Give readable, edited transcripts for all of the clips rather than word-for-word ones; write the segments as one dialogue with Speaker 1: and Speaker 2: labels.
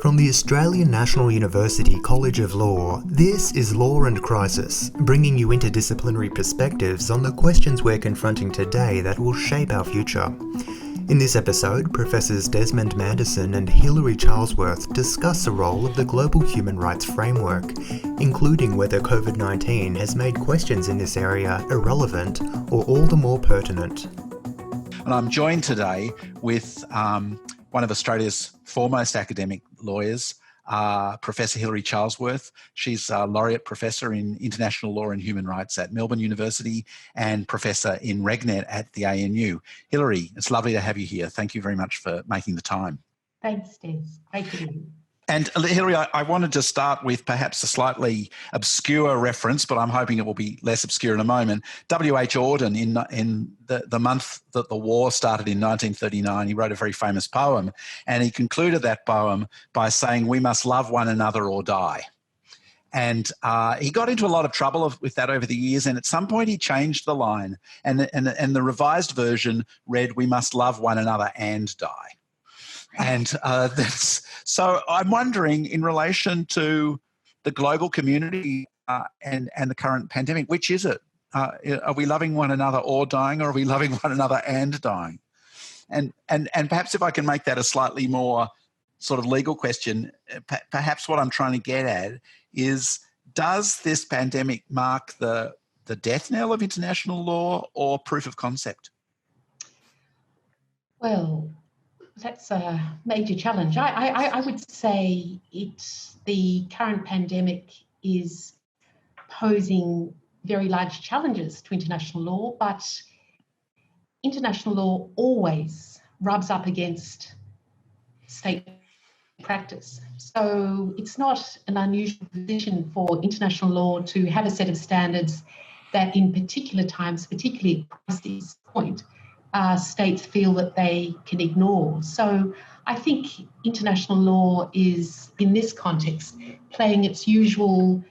Speaker 1: From the Australian National University College of Law, this is Law and Crisis, bringing you interdisciplinary perspectives on the questions we're confronting today that will shape our future. In this episode, Professors Desmond Manderson and Hilary Charlesworth discuss the role of the global human rights framework, including whether COVID-19 has made questions in this area irrelevant or all the more pertinent.
Speaker 2: And I'm joined today with one of Australia's foremost academic lawyers, Professor Hilary Charlesworth. She's a laureate professor in international law and human rights at Melbourne University and professor in RegNet at the ANU. Hilary, it's lovely to have you here. Thank you very much for making the time.
Speaker 3: Thanks, Des. Great to be here.
Speaker 2: And Hilary, I wanted to start with perhaps a slightly obscure reference, but I'm hoping it will be less obscure in a moment. W.H. Auden, in the month that the war started in 1939, he wrote a very famous poem, and he concluded that poem by saying, "We must love one another or die." And he got into a lot of trouble with that over the years, and at some point he changed the line, and the revised version read, "We must love one another and die." And so I'm wondering, in relation to the global community and the current pandemic, which is it? Are we loving one another or dying, or are we loving one another and dying? And perhaps if I can make that a slightly more sort of legal question, perhaps what I'm trying to get at is, does this pandemic mark the death knell of international law or proof of concept?
Speaker 3: Well, that's a major challenge. I would say the current pandemic is posing very large challenges to international law, but international law always rubs up against state practice. So it's not an unusual position for international law to have a set of standards that in particular times, particularly at this point, states feel that they can ignore. So I think international law is, in this context, playing its usual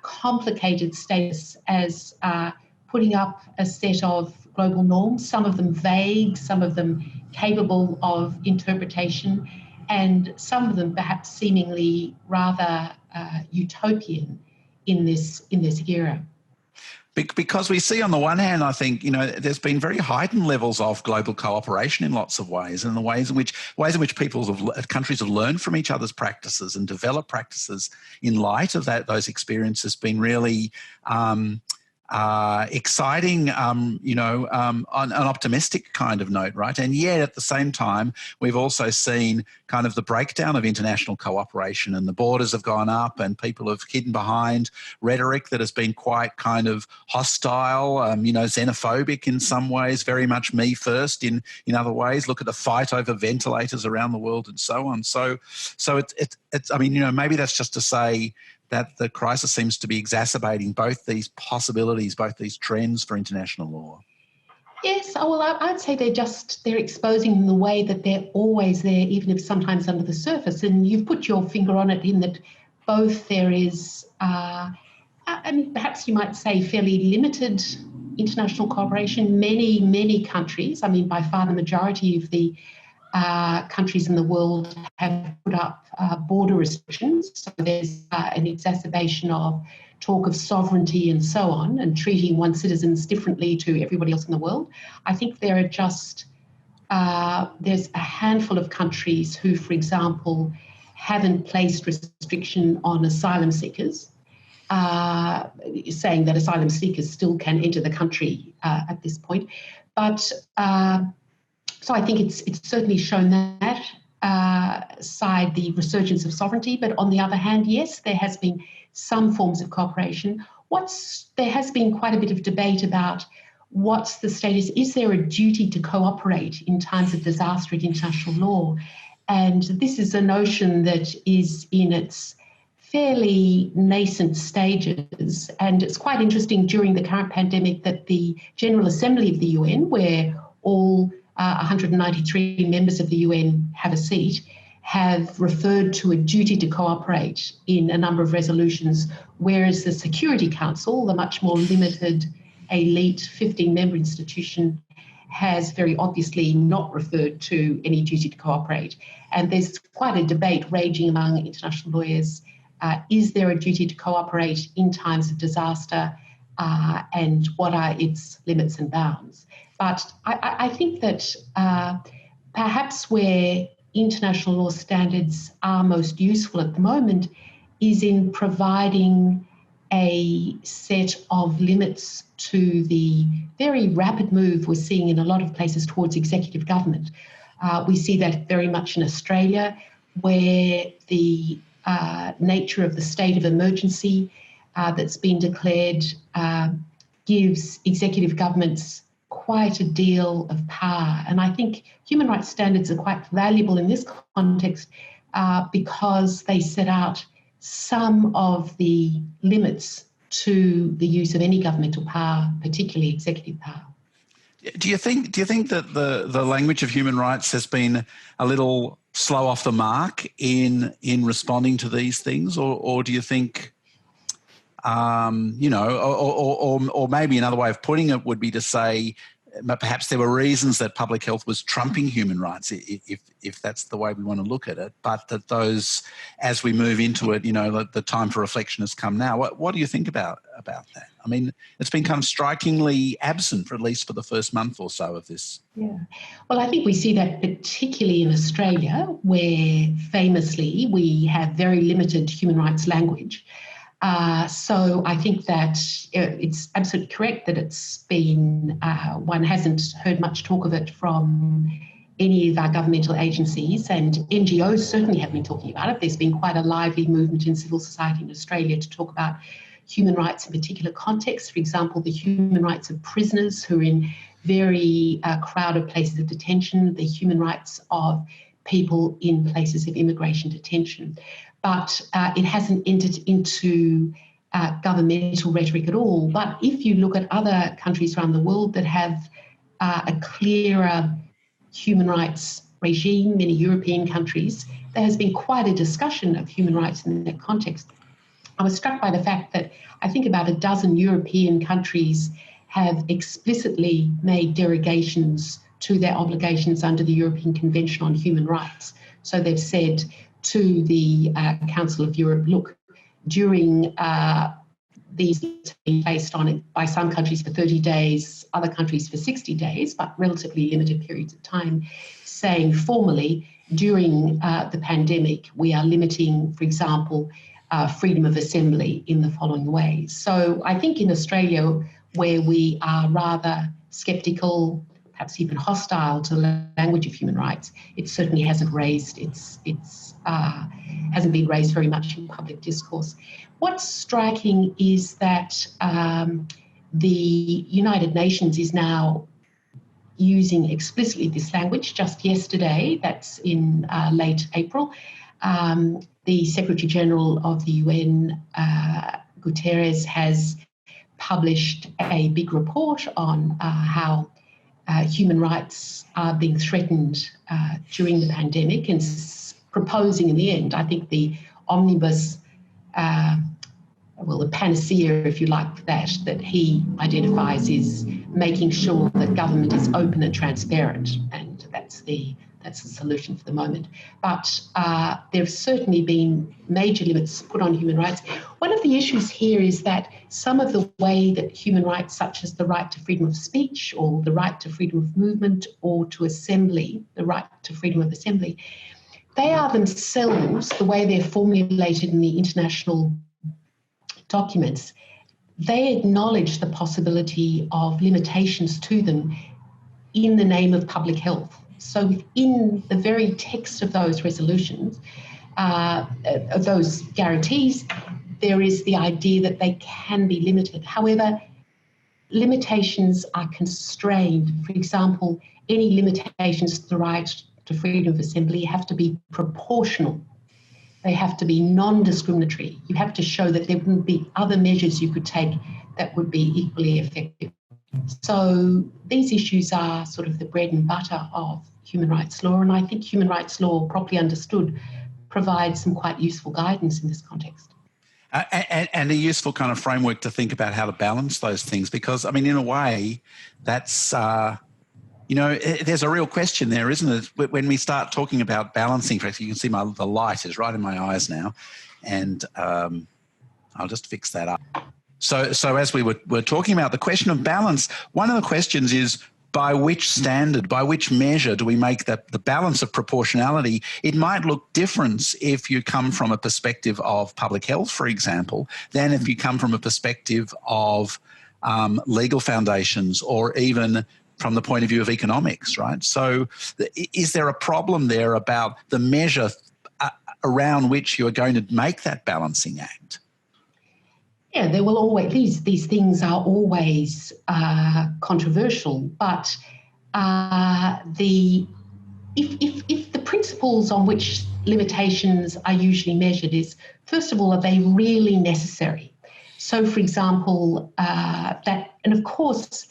Speaker 3: complicated status as putting up a set of global norms, some of them vague, some of them capable of interpretation, and some of them perhaps seemingly rather utopian in this era.
Speaker 2: Because we see, on the one hand, I think, there's been very heightened levels of global cooperation in lots of ways, and the ways in which countries have learned from each other's practices and developed practices in light of those experiences has been really exciting, on an optimistic kind of note, right? And yet, at the same time, we've also seen kind of the breakdown of international cooperation, and the borders have gone up, and people have hidden behind rhetoric that has been quite kind of hostile, xenophobic in some ways, very much me first in other ways. Look at the fight over ventilators around the world and so on. So it's maybe that's just to say that the crisis seems to be exacerbating both these possibilities, both these trends for international law.
Speaker 3: Yes, well, I'd say they're exposing in the way that they're always there, even if sometimes under the surface. And you've put your finger on it in that both there is, and perhaps you might say fairly limited international cooperation. Many countries, by far the majority of the countries in the world have put up border restrictions. So there's an exacerbation of talk of sovereignty and so on, and treating one's citizens differently to everybody else in the world. I think there are just, there's a handful of countries who, for example, haven't placed restriction on asylum seekers, saying that asylum seekers still can enter the country at this point. But so I think it's certainly shown that side, the resurgence of sovereignty. But on the other hand, yes, there has been some forms of cooperation. There has been quite a bit of debate about what's the status. Is there a duty to cooperate in times of disaster in international law? And this is a notion that is in its fairly nascent stages. And it's quite interesting during the current pandemic that the General Assembly of the UN, where all 193 members of the UN have a seat, have referred to a duty to cooperate in a number of resolutions, whereas the Security Council, the much more limited elite 15-member institution, has very obviously not referred to any duty to cooperate. And there's quite a debate raging among international lawyers. Is there a duty to cooperate in times of disaster, and what are its limits and bounds? But I think that perhaps where international law standards are most useful at the moment is in providing a set of limits to the very rapid move we're seeing in a lot of places towards executive government. We see that very much in Australia, where the nature of the state of emergency that's been declared gives executive governments quite a deal of power. And I think human rights standards are quite valuable in this context because they set out some of the limits to the use of any governmental power, particularly executive power.
Speaker 2: Do you think that the language of human rights has been a little slow off the mark in responding to these things, or do you think, or maybe another way of putting it would be to say perhaps there were reasons that public health was trumping human rights, if that's the way we want to look at it, but that those, as we move into it, the time for reflection has come now. What do you think about that? I mean, it's been kind of strikingly absent, at least for the first month or so of this.
Speaker 3: Yeah. Well, I think we see that particularly in Australia, where famously we have very limited human rights language. So I think that it's absolutely correct that it's been, one hasn't heard much talk of it from any of our governmental agencies, and NGOs certainly have been talking about it. There's been quite a lively movement in civil society in Australia to talk about human rights in particular contexts. For example, the human rights of prisoners who are in very crowded places of detention, the human rights of people in places of immigration detention. But it hasn't entered into governmental rhetoric at all. But if you look at other countries around the world that have a clearer human rights regime, many European countries, there has been quite a discussion of human rights in that context. I was struck by the fact that I think about a dozen European countries have explicitly made derogations to their obligations under the European Convention on Human Rights. So they've said to the Council of Europe, look, during these being placed on it by some countries for 30 days, other countries for 60 days, but relatively limited periods of time, saying formally during the pandemic, we are limiting, for example, freedom of assembly in the following ways. So I think in Australia, where we are rather sceptical, perhaps even hostile to the language of human rights, it certainly hasn't hasn't been raised very much in public discourse. What's striking is that the United Nations is now using explicitly this language. Just yesterday, that's in late April, the Secretary General of the UN, Guterres, has published a big report on how human rights are being threatened during the pandemic, and proposing in the end, I think the omnibus, the panacea, if you like, that he identifies is making sure that government is open and transparent, and that's the solution for the moment. But there have certainly been major limits put on human rights. One of the issues here is that some of the way that human rights, such as the right to freedom of speech or the right to freedom of movement or to assembly, the right to freedom of assembly, they are themselves, the way they're formulated in the international documents, they acknowledge the possibility of limitations to them in the name of public health. So within the very text of those resolutions, of those guarantees, there is the idea that they can be limited. However, limitations are constrained. For example, any limitations to the right to freedom of assembly have to be proportional. They have to be non-discriminatory. You have to show that there wouldn't be other measures you could take that would be equally effective. So these issues are sort of the bread and butter of human rights law, and I think human rights law, properly understood, provides some quite useful guidance in this context.
Speaker 2: And a useful kind of framework to think about how to balance those things, because, I mean, in a way, that's You know, there's a real question there, isn't it? When we start talking about balancing, for example, you can see the light is right in my eyes now, and I'll just fix that up. So as we were talking about the question of balance, one of the questions is, by which standard, by which measure do we make the balance of proportionality? It might look different if you come from a perspective of public health, for example, than if you come from a perspective of legal foundations, or even from the point of view of economics, right? So is there a problem there about the measure around which you're going to make that balancing act?
Speaker 3: Yeah, there will always, these things are always controversial, but if the principles on which limitations are usually measured is, first of all, are they really necessary? So, for example, and of course,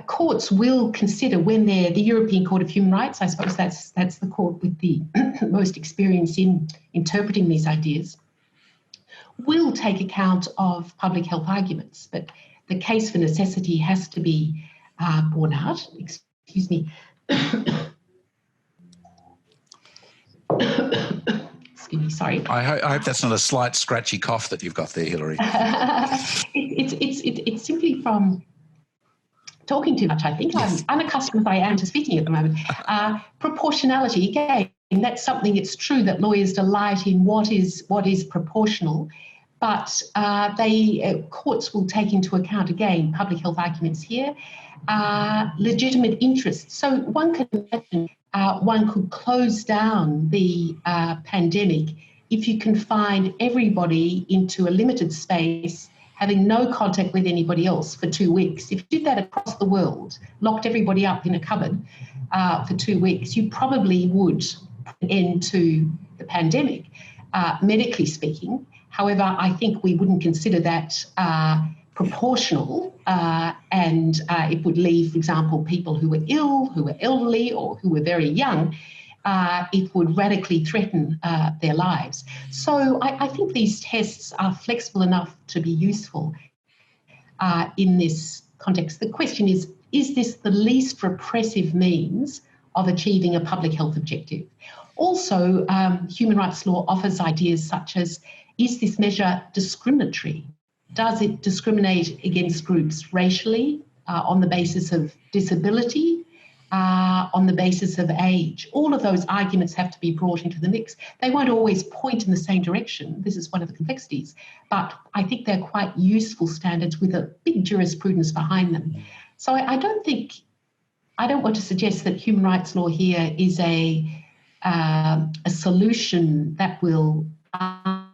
Speaker 3: courts will consider, when they're the European Court of Human Rights, I suppose that's the court with the most experience in interpreting these ideas, will take account of public health arguments, but the case for necessity has to be borne out. Excuse me. Excuse me, sorry.
Speaker 2: I hope that's not a slight scratchy cough that you've got there, Hilary.
Speaker 3: It's simply from talking too much, I think. Yes. I'm unaccustomed as I am to speaking at the moment. Proportionality, again, that's something, it's true that lawyers delight in what is proportional, but courts will take into account, again, public health arguments here, legitimate interests. So one can imagine one could close down the pandemic if you confine everybody into a limited space, having no contact with anybody else for 2 weeks. If you did that across the world, locked everybody up in a cupboard for 2 weeks, you probably would put an end to the pandemic, medically speaking. However, I think we wouldn't consider that proportional, and it would leave, for example, people who were ill, who were elderly, or who were very young. It would radically threaten their lives. So I think these tests are flexible enough to be useful in this context. The question is this the least repressive means of achieving a public health objective? Also, human rights law offers ideas such as, is this measure discriminatory? Does it discriminate against groups racially, on the basis of disability, on the basis of age? All of those arguments have to be brought into the mix. They won't always point in the same direction. This is one of the complexities. But I think they're quite useful standards with a big jurisprudence behind them. So I don't want to suggest that human rights law here is a solution that will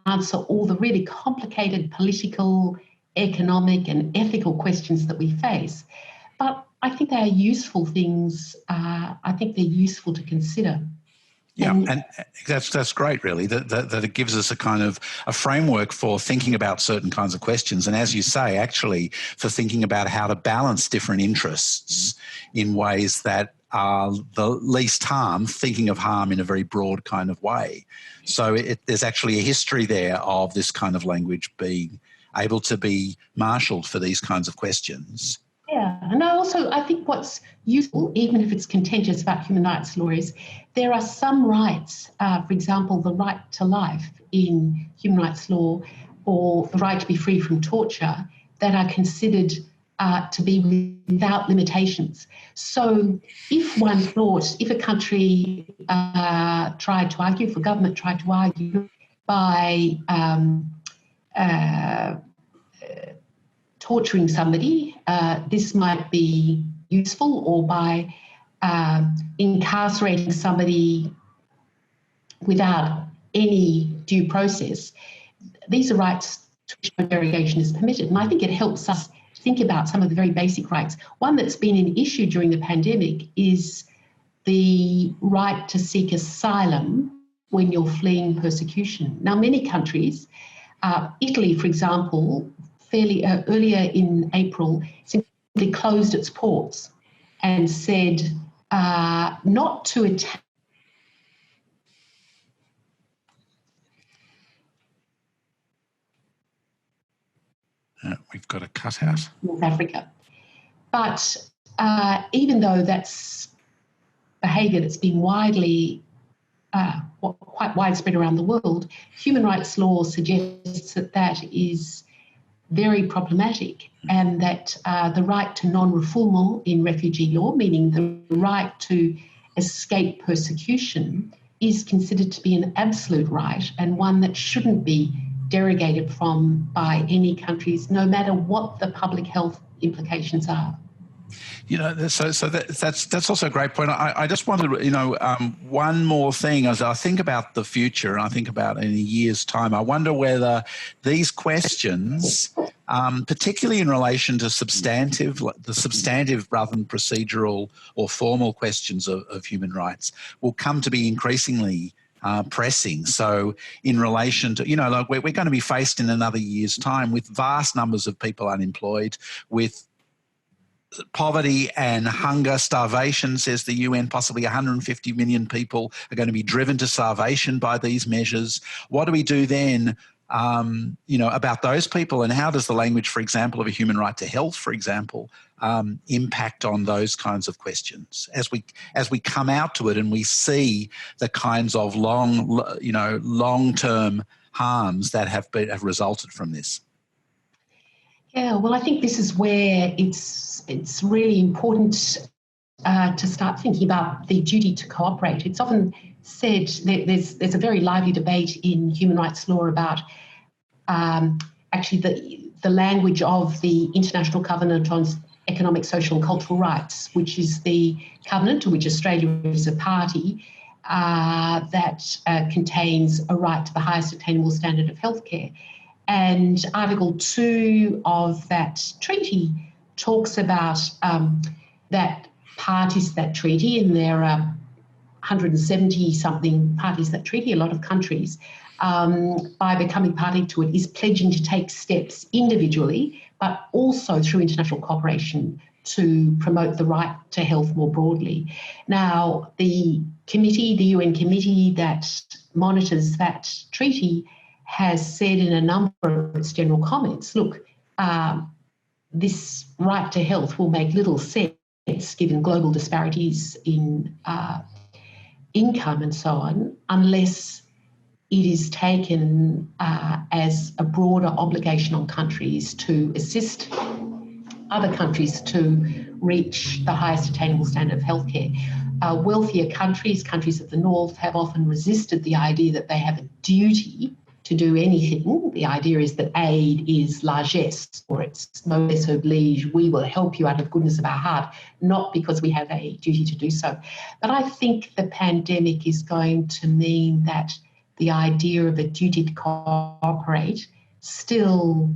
Speaker 3: answer all the really complicated political, economic and ethical questions that we face. But I think they are useful things. I think they're useful to consider.
Speaker 2: Yeah, and that's great, really, that it gives us a kind of a framework for thinking about certain kinds of questions. And as you say, actually, for thinking about how to balance different interests in ways that are the least harm, thinking of harm in a very broad kind of way. So there's actually a history there of this kind of language being able to be marshalled for these kinds of questions.
Speaker 3: Yeah, and I think what's useful, even if it's contentious about human rights law, is there are some rights, for example, the right to life in human rights law, or the right to be free from torture, that are considered to be without limitations. So if a country tried to argue, if a government tried to argue by torturing somebody, this might be useful, or by incarcerating somebody without any due process. These are rights to which no derogation is permitted. And I think it helps us think about some of the very basic rights. One that's been an issue during the pandemic is the right to seek asylum when you're fleeing persecution. Now, many countries, Italy, for example, fairly earlier in April, simply closed its ports and said not to attack.
Speaker 2: We've got a cutout.
Speaker 3: North Africa. But even though that's behaviour that's been quite widespread around the world, human rights law suggests that that is very problematic, and that the right to non-refoulement in refugee law, meaning the right to escape persecution, is considered to be an absolute right and one that shouldn't be derogated from by any countries, no matter what the public health implications are.
Speaker 2: You know, that's also a great point. I just wanted, one more thing as I think about the future, and I think about in a year's time, I wonder whether these questions, particularly in relation to the substantive rather than procedural or formal questions of human rights, will come to be increasingly pressing. So in relation to, like we're going to be faced in another year's time with vast numbers of people unemployed, with poverty and hunger, starvation, says the UN, possibly 150 million people are going to be driven to starvation by these measures. What do we do then, about those people, and how does the language, for example, of a human right to health, for example, impact on those kinds of questions as we come out to it and we see the kinds of long-term harms that have resulted from this?
Speaker 3: Yeah, well, I think this is where it's really important to start thinking about the duty to cooperate. It's often said that there's a very lively debate in human rights law about actually the language of the International Covenant on Economic, Social and Cultural Rights, which is the covenant to which Australia is a party, that contains a right to the highest attainable standard of healthcare. And Article 2 of that treaty talks about that parties to that treaty, and there are 170-something parties to that treaty, a lot of countries, by becoming party to it, is pledging to take steps individually, but also through international cooperation to promote the right to health more broadly. Now, the UN committee that monitors that treaty has said in a number of its general comments, look, this right to health will make little sense given global disparities in income and so on, unless it is taken as a broader obligation on countries to assist other countries to reach the highest attainable standard of healthcare. Wealthier countries, countries of the north, have often resisted the idea that they have a duty to do anything. The idea is that aid is largesse, or it's noblesse oblige. We will help you out of goodness of our heart, not because we have a duty to do so. But I think the pandemic is going to mean that the idea of a duty to cooperate, still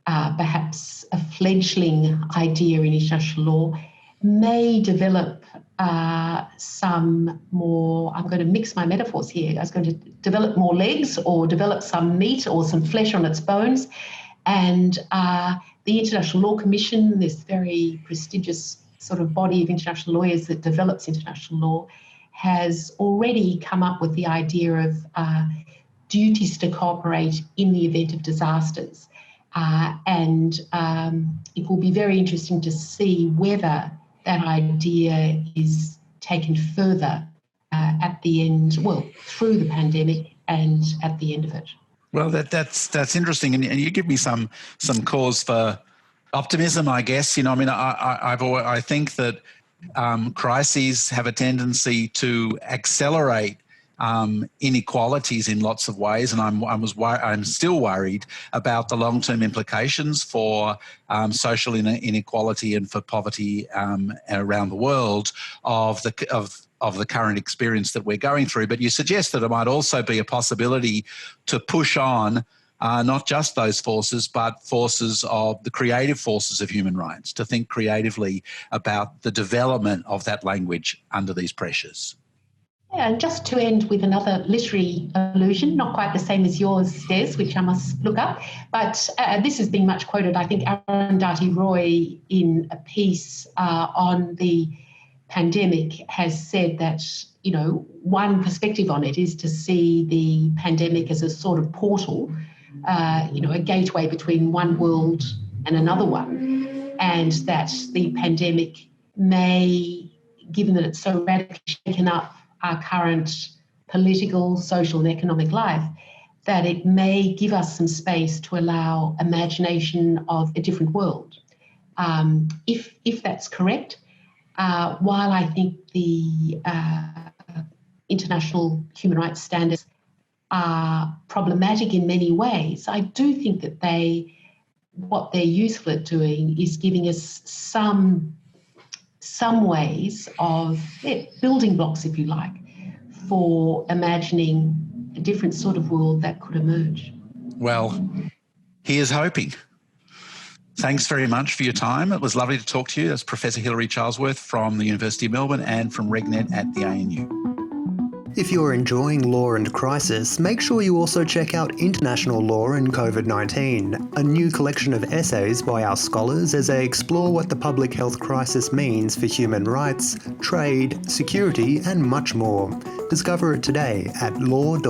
Speaker 3: perhaps a fledgling idea in international law, may develop some more, I'm going to mix my metaphors here, I was going to develop more legs or develop some meat or some flesh on its bones. And the International Law Commission, this very prestigious sort of body of international lawyers that develops international law, has already come up with the idea of duties to cooperate in the event of disasters. And it will be very interesting to see whether that idea is taken further at the end, well, through the pandemic and at the end of it.
Speaker 2: Well, that's interesting, and you give me some cause for optimism, I guess. I think that crises have a tendency to accelerate inequalities in lots of ways, and I'm still worried about the long-term implications for social inequality and for poverty around the world of the current experience that we're going through. But you suggest that it might also be a possibility to push on not just those forces, but forces of the creative forces of human rights, to think creatively about the development of that language under these pressures.
Speaker 3: Yeah, and just to end with another literary allusion, not quite the same as yours, Des, which I must look up, but this has been much quoted. I think Arundhati Roy, in a piece on the pandemic, has said that, one perspective on it is to see the pandemic as a sort of portal, a gateway between one world and another one, and that the pandemic may given that it's so radically shaken up our current political, social and economic life, that it may give us some space to allow imagination of a different world. If that's correct, while I think the international human rights standards are problematic in many ways, I do think that what they're useful at doing is giving us some ways of building blocks, if you like, for imagining a different sort of world that could emerge.
Speaker 2: Well, here's hoping. Thanks very much for your time. It was lovely to talk to you. That's Professor Hilary Charlesworth from the University of Melbourne and from RegNet at the ANU.
Speaker 1: If you're enjoying Law and Crisis, make sure you also check out International Law and COVID-19, a new collection of essays by our scholars as they explore what the public health crisis means for human rights, trade, security, and much more. Discover it today at law.anu.edu.au.